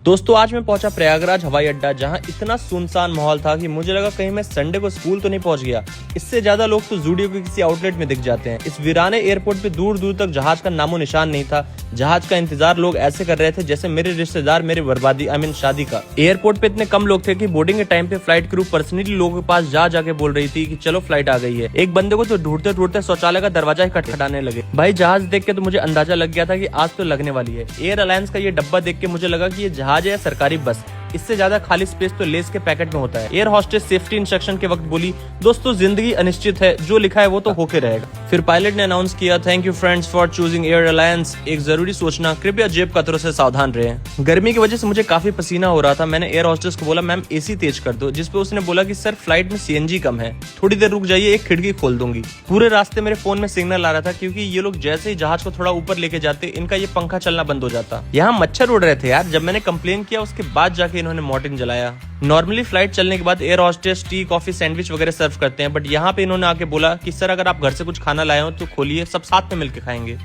दोस्तों आज मैं पहुंचा प्रयागराज हवाई अड्डा, जहां इतना सुनसान माहौल था कि मुझे लगा कहीं मैं संडे को स्कूल तो नहीं पहुंच गया। इससे ज्यादा लोग तो जूडियो के किसी आउटलेट में दिख जाते हैं। इस वीराने एयरपोर्ट पे दूर दूर तक जहाज का नामो निशान नहीं था। जहाज का इंतजार लोग ऐसे कर रहे थे जैसे मेरे रिश्तेदार मेरी बर्बादी शादी का। एयरपोर्ट पे इतने कम लोग थे कि बोर्डिंग के टाइम पे फ्लाइट क्रू पर्सनली लोगों के पास जाके बोल रही थी कि चलो फ्लाइट आ गई है। एक बंदे को तो ढूंढते ढूंढते शौचालय का दरवाजा ही खटखटाने लगे। भाई जहाज देख के तो मुझे अंदाजा लग गया था कि आज तो लगने वाली है। एयर अलायंस का ये डब्बा देख के मुझे लगा कि ये जहाज है या सरकारी बस। इससे ज्यादा खाली स्पेस तो लेस के पैकेट में होता है। एयर हॉस्टेस सेफ्टी इंस्ट्रक्शन के वक्त बोली, दोस्तों जिंदगी अनिश्चित है, जो लिखा है वो तो होके रहेगा। फिर पायलट ने अनाउंस किया, thank you friends for choosing air alliance. एक जरूरी सूचना, कृपया जेब कतरों से सावधान रहें। गर्मी की वजह से मुझे काफी पसीना हो रहा था। मैंने एयर हॉस्टेस को बोला, मैम एसी तेज कर दो, जिसपे उसने बोला कि सर फ्लाइट में सीएनजी कम है, थोड़ी देर रुक जाइए, एक खिड़की खोल दूंगी। पूरे रास्ते मेरे फोन में सिग्नल आ रहा था, क्योंकि ये लोग जैसे ही जहाज को थोड़ा ऊपर लेके जाते इनका ये पंखा चलना बंद हो जाता। यहाँ मच्छर उड़ रहे थे यार। जब मैंने कंप्लेन किया उसके बाद जाके इन्होंने मॉर्टिन जलाया। नॉर्मली फ्लाइट चलने के बाद air hostess tea coffee sandwich वगैरह सर्व करते हैं, बट यहाँ पे इन्होंने आके बोला कि सर अगर आप घर से कुछ खाना लाए हो तो खोलिए, सब साथ में मिलकर खाएंगे।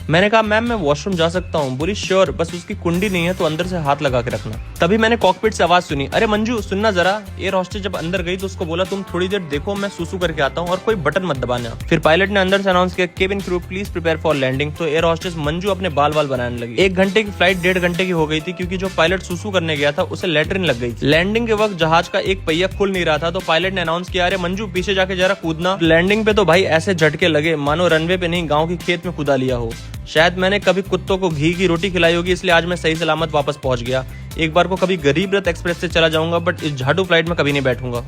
मैंने कहा मैम मैं वॉशरूम जा सकता हूँ। बोली श्योर, बस उसकी कुंडी नहीं है तो अंदर से हाथ लगा के रखना। तभी मैंने कॉकपिट से आवाज सुनी, अरे मंजू सुनना जरा। एयर हॉस्टेस जब अंदर गई तो उसको बोला, तुम थोड़ी देर देखो, मैं सूसू करके आता हूँ और कोई बटन मत दबाना। फिर पायलट ने अंदर से अनाउंस किया, cabin crew please prepare for landing. तो एयर हॉस्टेस मंजू अपने बाल बनाने लगी। 1 घंटे की फ्लाइट 1.5 घंटे की हो गई थी, क्योंकि जो पायलट सूसू करने गया था उसे लैट्रिन लग गई थी। लैंडिंग के वक्त जहाज का एक पहिया खुल नहीं रहा था, तो पायलट ने अनाउंस किया, अरे मंजू पीछे जाके जरा कूदना। लैंडिंग पे तो भाई ऐसे झटके लगे मानो रनवे पे नहीं गाँव की खेत में कूदा लिया हो। शायद मैंने कभी कुत्तों को घी की रोटी खिलाई होगी, इसलिए आज मैं सही सलामत वापस पहुंच गया। एक बार को कभी गरीब रथ एक्सप्रेस से चला जाऊंगा, बट इस झाड़ू फ्लाइट में कभी नहीं बैठूंगा।